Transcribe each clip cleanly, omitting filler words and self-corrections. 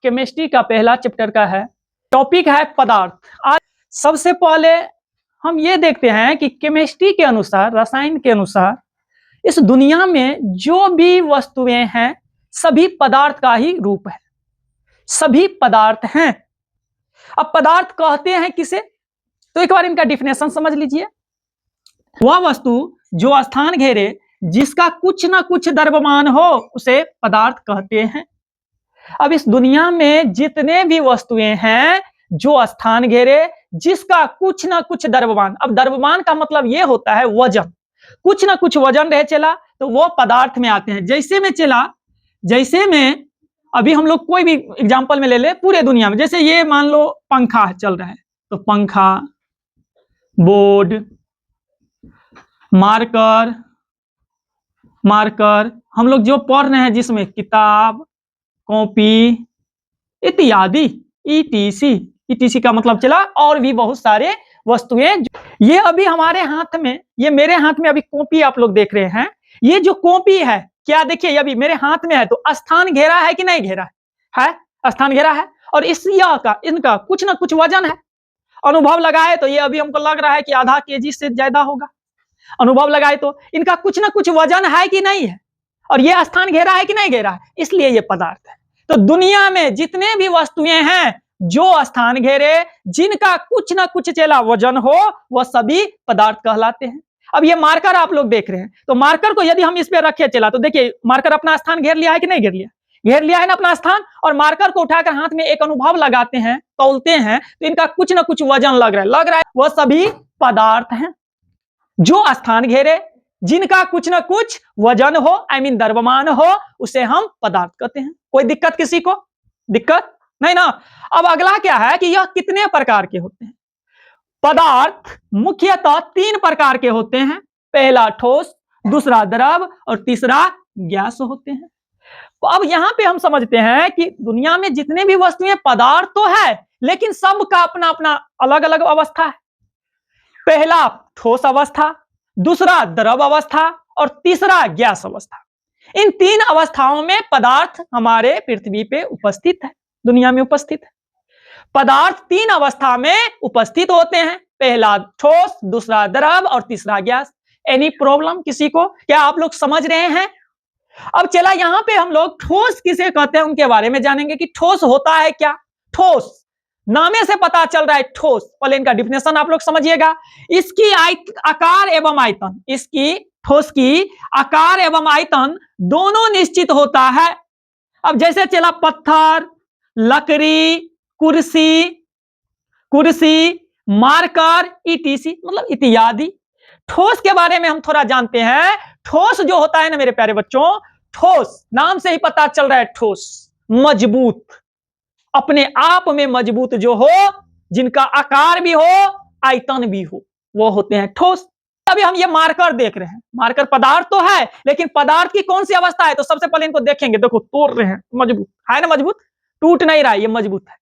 Chemistry का पहला chapter का है। टॉपिक है पदार्थ। आज सबसे पहले हम ये देखते हैं कि केमिस्ट्री के अनुसार, रसायन के अनुसार इस दुनिया में जो भी वस्तुएं हैं सभी पदार्थ का ही रूप है, सभी पदार्थ हैं। अब पदार्थ कहते हैं किसे, तो एक बार इनका डिफिनेशन समझ लीजिए। वह वस्तु जो स्थान घेरे, जिसका कुछ ना कुछ द्रव्यमान हो, उसे पदार्थ कहते हैं। अब इस दुनिया में जितने भी वस्तुएं हैं जो स्थान घेरे, जिसका कुछ ना कुछ द्रव्यमान, अब द्रव्यमान का मतलब यह होता है वजन, कुछ ना कुछ वजन रहे चला तो वो पदार्थ में आते हैं। जैसे में अभी हम लोग कोई भी एग्जांपल में ले ले पूरे दुनिया में, जैसे ये मान लो पंखा चल रहा है, तो पंखा, बोर्ड, मार्कर हम लोग जो पढ़ रहे हैं जिसमें किताब, कॉपी इत्यादि, ईटीसी का मतलब चला, और भी बहुत सारे वस्तुएं। ये अभी हमारे हाथ में, ये मेरे हाथ में अभी कॉपी आप लोग देख रहे हैं। ये जो कॉपी है, क्या देखिए अभी मेरे हाथ में है, तो स्थान घेरा है कि नहीं घेरा है? स्थान घेरा है। और इनका कुछ ना कुछ वजन है। अनुभव लगाए तो ये अभी हमको लग रहा है कि आधा केजी से ज्यादा होगा। अनुभव लगाए तो इनका कुछ ना कुछ वजन है कि नहीं है, और ये स्थान घेरा है कि नहीं घेरा है, इसलिए ये पदार्थ है। तो दुनिया में जितने भी वस्तुएं हैं जो स्थान घेरे, जिनका कुछ ना कुछ चला वजन हो, वह सभी पदार्थ कहलाते हैं। अब ये मार्कर आप लोग देख रहे हैं, तो मार्कर को यदि हम इस पे रखे चला, तो देखिए मार्कर अपना स्थान घेर लिया है कि नहीं घेर लिया? घेर लिया है ना अपना स्थान। और मार्कर को उठाकर हाथ में एक अनुभव लगाते हैं, तौलते हैं, तो इनका कुछ ना कुछ वजन लग रहा है, वह सभी पदार्थ हैं जो स्थान घेरे, जिनका कुछ ना कुछ वजन हो, द्रव्यमान हो, उसे हम पदार्थ कहते हैं। कोई दिक्कत किसी को? दिक्कत नहीं ना। अब अगला क्या है कि यह कितने प्रकार के होते हैं? पदार्थ मुख्यतः 3 प्रकार के होते हैं। पहला ठोस, दूसरा द्रव और तीसरा गैस होते हैं। तो अब यहां पे हम समझते हैं कि दुनिया में जितने भी वस्तुएं, पदार्थ तो है, लेकिन सबका अपना अपना अलग अलग अवस्था है। पहला ठोस अवस्था, दूसरा द्रव अवस्था और तीसरा गैस अवस्था। इन 3 अवस्थाओं में पदार्थ हमारे पृथ्वी पे उपस्थित है, दुनिया में उपस्थित है। पदार्थ 3 अवस्था में उपस्थित होते हैं। पहला ठोस, दूसरा द्रव और तीसरा गैस। एनी प्रॉब्लम किसी को? क्या आप लोग समझ रहे हैं? अब चला यहां पे हम लोग ठोस किसे कहते हैं उनके बारे में जानेंगे कि ठोस होता है क्या। ठोस नामे से पता चल रहा है ठोस। पहले इनका डिफिनेशन आप लोग समझिएगा। इसकी आकार एवं आयतन, इसकी ठोस की आकार एवं आयतन दोनों निश्चित होता है। अब जैसे चला पत्थर, लकड़ी, कुर्सी, मार्कर, ईटीसी मतलब इत्यादि। ठोस के बारे में हम थोड़ा जानते हैं। ठोस जो होता है ना मेरे प्यारे बच्चों, ठोस नाम से ही पता चल रहा है ठोस, मजबूत, अपने आप में मजबूत जो हो, जिनका आकार भी हो, आयतन भी हो, वो होते हैं ठोस। अभी हम ये मार्कर देख रहे हैं, मार्कर पदार्थ तो है, लेकिन पदार्थ की कौन सी अवस्था है? तो सबसे पहले इनको देखेंगे, देखो तोड़ रहे हैं, मजबूत है ना, मजबूत, टूट नहीं रहा है, ये मजबूत है।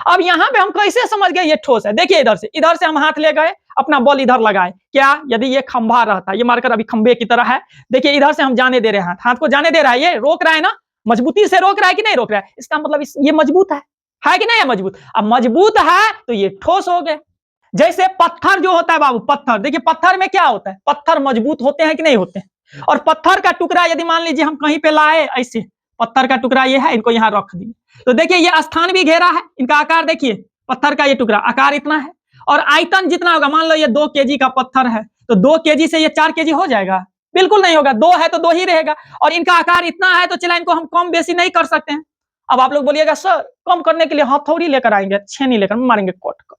अब यहां पे हम कैसे समझ गए ये ठोस है? देखिए इधर से हम हाथ ले गए, अपना बॉल इधर लगाए, क्या यदि ये खंभा रहता, ये मार्कर अभी खंभे की तरह है, देखिए इधर से हम जाने दे रहे हैं, हाथ को जाने दे रहा है, ये रोक रहा है ना, मजबूती से रोक रहा है कि नहीं रोक रहा है? इसका मतलब ये मजबूत है कि नहीं है मजबूत? अब मजबूत है तो ये ठोस हो गए। जैसे पत्थर जो होता है बाबू, पत्थर देखिए, पत्थर में क्या होता है? पत्थर मजबूत होते हैं कि नहीं होते हैं? और पत्थर का टुकड़ा यदि मान लीजिए हम कहीं पे लाए, ऐसे पत्थर का टुकड़ा ये है, इनको यहाँ रख दिए, तो देखिए ये स्थान भी घेरा है, इनका आकार देखिए, पत्थर का ये टुकड़ा आकार इतना है, और आयतन जितना होगा, मान लो ये 2 केजी का पत्थर है, तो 2 केजी से ये 4 केजी हो जाएगा? बिल्कुल नहीं होगा, 2 है तो 2 ही रहेगा। और इनका आकार इतना है, तो चला इनको हम कम बेसी नहीं कर सकते हैं। अब आप लोग बोलिएगा सर कम करने के लिए हथौड़ी लेकर आएंगे, छेनी लेकर मारेंगे कोट को।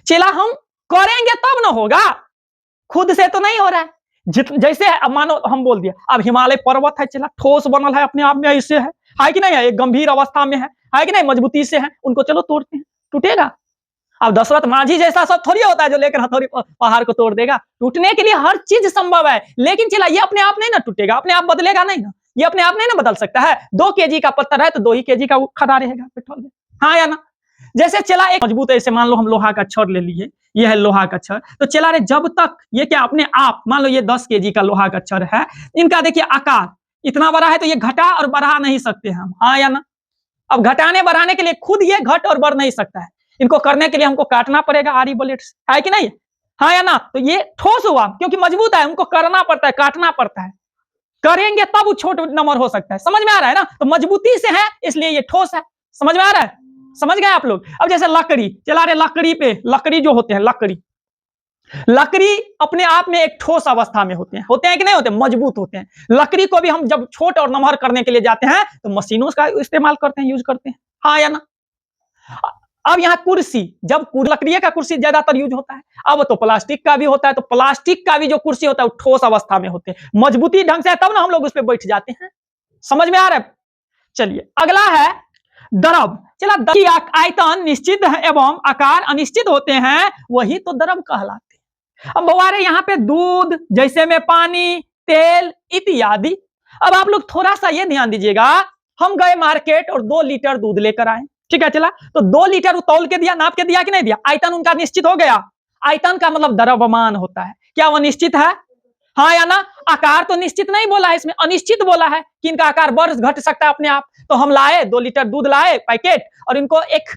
चला हम करेंगे तब ना होगा, खुद से तो नहीं हो रहा है। जैसे अब मानो हम बोल दिया, अब हिमालय पर्वत है, चला ठोस बनल है अपने आप में, ऐसे है कि नहीं है? एक गंभीर अवस्था में है कि नहीं? मजबूती से है, उनको चलो तोड़ते हैं, टूटेगा? अब दशरथ माझी जैसा सब थोड़ी होता है जो लेकर हथौड़ी पहाड़ को तोड़ देगा। टूटने के लिए हर चीज संभव है, लेकिन चला ये अपने आप नहीं ना टूटेगा, अपने आप बदलेगा नहीं ना, ये अपने आप नहीं ना बदल सकता है। 2 केजी का पत्थर है तो 2 ही केजी का खड़ा रहेगा पेट्रोल में, हाँ या ना? जैसे चला एक मजबूत, ऐसे मान लो हम लोहा का छड़ ले लिए, ये है लोहा का छड़, तो चला रे जब तक ये क्या अपने आप, मान लो ये 10 केजी का लोहा का छड़ है, इनका देखिए आकार इतना बड़ा है, तो ये घटा और बढ़ा नहीं सकते हम, हाँ या ना? अब घटाने बढ़ाने के लिए खुद ये घट और बढ़ नहीं सकता है, इनको करने के लिए हमको काटना पड़ेगा आरी बुलेट्स, है कि नहीं? हाँ या ना? तो ये ठोस हुआ क्योंकि मजबूत है, उनको करना पड़ता है, काटना पड़ता है, करेंगे तब वो छोटा नंबर हो सकता है। समझ में आ रहा है ना? तो मजबूती से है इसलिए ये ठोस है। समझ में आ रहा है? समझ गए आप लोग? अब जैसे लकड़ी चला रहे, लकड़ी पे लकड़ी जो होते हैं, लकड़ी अपने आप में एक ठोस अवस्था में होते हैं कि नहीं होते? मजबूत होते हैं। लकड़ी को भी हम जब छोट और नमहर करने के लिए जाते हैं तो मशीनों का इस्तेमाल करते हैं, यूज करते हैं, हाँ या ना? अब यहाँ कुर्सी, जब लकड़ी का कुर्सी ज्यादातर यूज होता है, अब तो प्लास्टिक का भी होता है, तो प्लास्टिक का भी जो कुर्सी होता है वो ठोस अवस्था में होते हैं, मजबूती ढंग से है तब ना हम लोग उस पर बैठ जाते हैं। समझ में आ रहा है? चलिए अगला है द्रव। चला, की आयतन निश्चित है एवं आकार अनिश्चित होते हैं, वही तो द्रव कहलाते हैं। अब बवारे यहाँ पे दूध, जैसे में पानी, तेल इत्यादि। अब आप लोग थोड़ा सा ये ध्यान दीजिएगा, हम गए मार्केट और 2 लीटर दूध लेकर आए, ठीक है, चला तो 2 लीटर वो तौल के दिया, नाप के दिया कि नहीं दिया? आयतन उनका निश्चित हो गया। आयतन का मतलब द्रव्यमान होता है, क्या वो निश्चित है? हाँ या ना? आकार तो निश्चित नहीं बोला है, इसमें अनिश्चित बोला है कि इनका आकार बढ़ घट सकता है अपने आप। तो हम लाए 2 लीटर दूध लाए पैकेट और इनको एक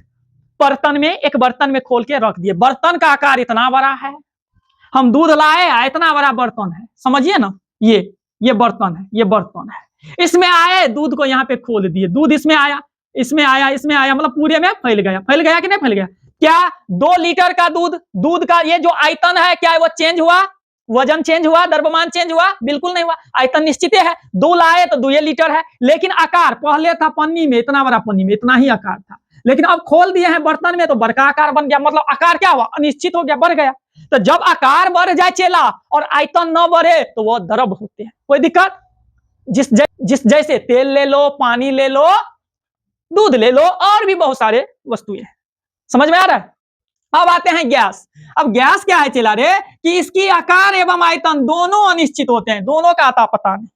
बर्तन में खोल के रख दिए। बर्तन का आकार इतना बड़ा है, हम दूध लाए इतना बड़ा बर्तन है, समझिए ना, ये बर्तन है, ये बर्तन है, इसमें आए दूध को यहाँ पे खोल दिए, दूध इसमें आया, इसमें आया, मतलब पूरे में फैल गया कि नहीं फैल गया? क्या 2 लीटर का दूध का ये जो आयतन है, क्या वो चेंज हुआ? वजन चेंज हुआ? द्रव्यमान चेंज हुआ? बिल्कुल नहीं हुआ, आयतन निश्चित है। 2 लाए तो 2 लीटर है, लेकिन आकार पहले था पन्नी में, इतना बड़ा पन्नी में इतना ही आकार था, लेकिन अब खोल दिए हैं बर्तन में तो बड़का आकार बन गया, मतलब आकार क्या हुआ? अनिश्चित हो गया, बढ़ गया। तो जब आकार बढ़ जाए चेला और आयतन न बढ़े तो वो द्रव होते हैं। कोई दिक्कत? जिस जैसे तेल ले लो, पानी ले लो, दूध ले लो, और भी बहुत सारे वस्तुएं हैं। समझ में आ रहा है? अब आते हैं गैस। अब गैस क्या है चला रे, कि इसकी आकार एवं आयतन दोनों अनिश्चित होते हैं, दोनों का आता पता नहीं,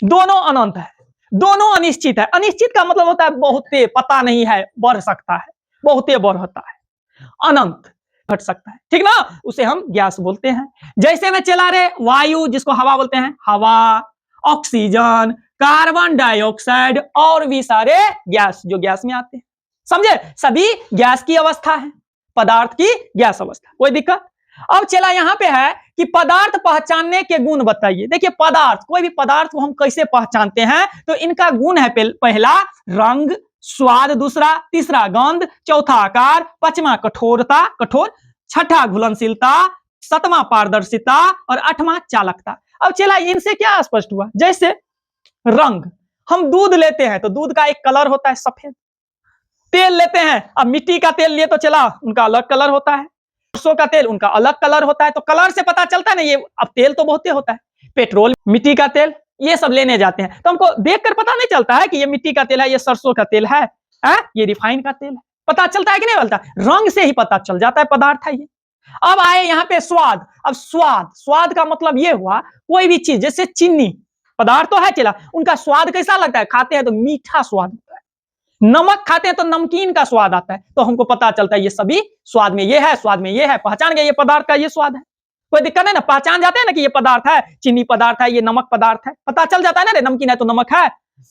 दोनों अनंत है, दोनों अनिश्चित है। अनिश्चित का मतलब होता है बहुते, पता नहीं है, बढ़ सकता है, बहुते बढ़ता है, अनंत घट सकता है, ठीक ना, उसे हम गैस बोलते हैं। जैसे में चला रहे वायु, जिसको हवा बोलते हैं, हवा, ऑक्सीजन, कार्बन डाइऑक्साइड और भी सारे गैस जो गैस में आते हैं, समझे? सभी गैस की अवस्था है, पदार्थ की गैस अवस्था। कोई दिक्कत? अब चला यहाँ पे है कि पदार्थ पहचानने के गुण बताइए। देखिए पदार्थ, कोई भी पदार्थ को हम कैसे पहचानते हैं, तो इनका गुण है पहला रंग, स्वाद, दूसरा, तीसरा गंध, चौथा आकार, पांचवा कठोरता, कठोर, छठा घुलनशीलता, सातवां पारदर्शिता और आठवां चालकता। अब चला इनसे क्या स्पष्ट हुआ? जैसे रंग, हम दूध लेते हैं तो दूध का एक कलर होता है सफेद, तेल लेते हैं, अब मिट्टी का तेल लिए तो चला उनका अलग कलर होता है, सरसों का तेल उनका अलग कलर होता है, तो कलर से पता चलता है ना, ये अब तेल तो बहुत होता है, पेट्रोल, मिट्टी का तेल, ये सब लेने जाते हैं तो हमको देखकर पता नहीं चलता है कि ये मिट्टी का तेल है, ये सरसों का तेल है, ये रिफाइन का तेल है, पता चलता है कि नहीं चलता? रंग से ही पता चल जाता है पदार्थ है ये। अब आए यहाँ पे स्वाद। अब स्वाद का मतलब ये हुआ, कोई भी चीज जैसे चीनी पदार्थ तो है चला, उनका स्वाद कैसा लगता है? खाते हैं तो मीठा स्वाद होता है, नमक खाते हैं तो नमकीन का स्वाद आता है, तो हमको पता चलता है ये सभी स्वाद में ये है, स्वाद में ये है, पहचान गए ये पदार्थ का ये स्वाद है। कोई दिक्कत नहीं ना, पहचान जाते हैं ना कि ये पदार्थ है, चीनी पदार्थ है, ये नमक पदार्थ है, पता चल जाता है ना, रे नमकीन है तो नमक है।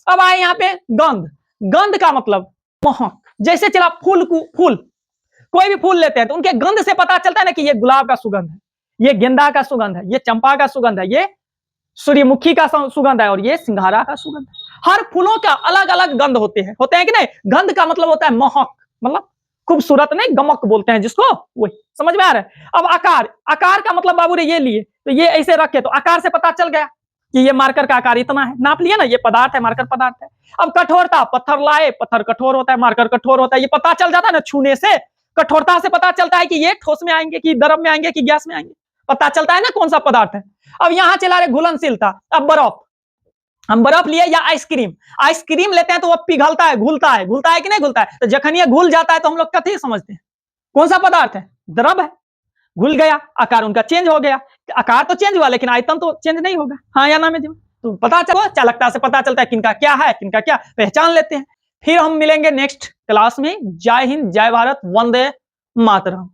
अब आए यहाँ पे गंध। गंध का मतलब महक, जैसे चला फूल कोई भी फूल लेते हैं तो उनके गंध से पता चलता है ना कि ये गुलाब का सुगंध है, ये गेंदा का सुगंध है, ये चंपा का सुगंध है, ये सूर्यमुखी का सुगंध है और ये सिंघारा का सुगंध है। हर फूलों का अलग अलग गंध होते हैं कि नहीं? गंध का मतलब होता है महक, मतलब खूबसूरत नहीं, गमक बोलते हैं जिसको, वही। समझ में आ रहा है? अब आकार का मतलब बाबू रे ये लिए तो ये ऐसे रखे तो आकार से पता चल गया कि ये मार्कर का आकार इतना है, नाप लिया ना, ये पदार्थ है, मार्कर पदार्थ है। अब कठोरता, पत्थर लाए, पत्थर कठोर होता है, मार्कर कठोर होता है, ये पता चल जाता है ना छूने से, कठोरता से पता चलता है कि ये ठोस में आएंगे कि द्रव में आएंगे कि गैस में आएंगे, पता चलता है ना कौन सा पदार्थ है। अब यहां चला रहे घुलनशीलता। अब बर्फ, हम बर्फ लिए या आइसक्रीम लेते हैं तो वो पिघलता है, घुलता है कि नहीं घुलता है? तो जखन ये घुल जाता है तो हम लोग कथी समझते हैं, कौन सा पदार्थ है? द्रव है। घुल गया, आकार उनका चेंज हो गया, आकार तो चेंज हुआ लेकिन आयतन तो चेंज नहीं होगा, हाँ या ना में? तो पता चलो, चालकता से पता चलता है किनका क्या है, किनका क्या, पहचान लेते हैं। फिर हम मिलेंगे नेक्स्ट क्लास में। जय हिंद, जय भारत, वंदे मातरम।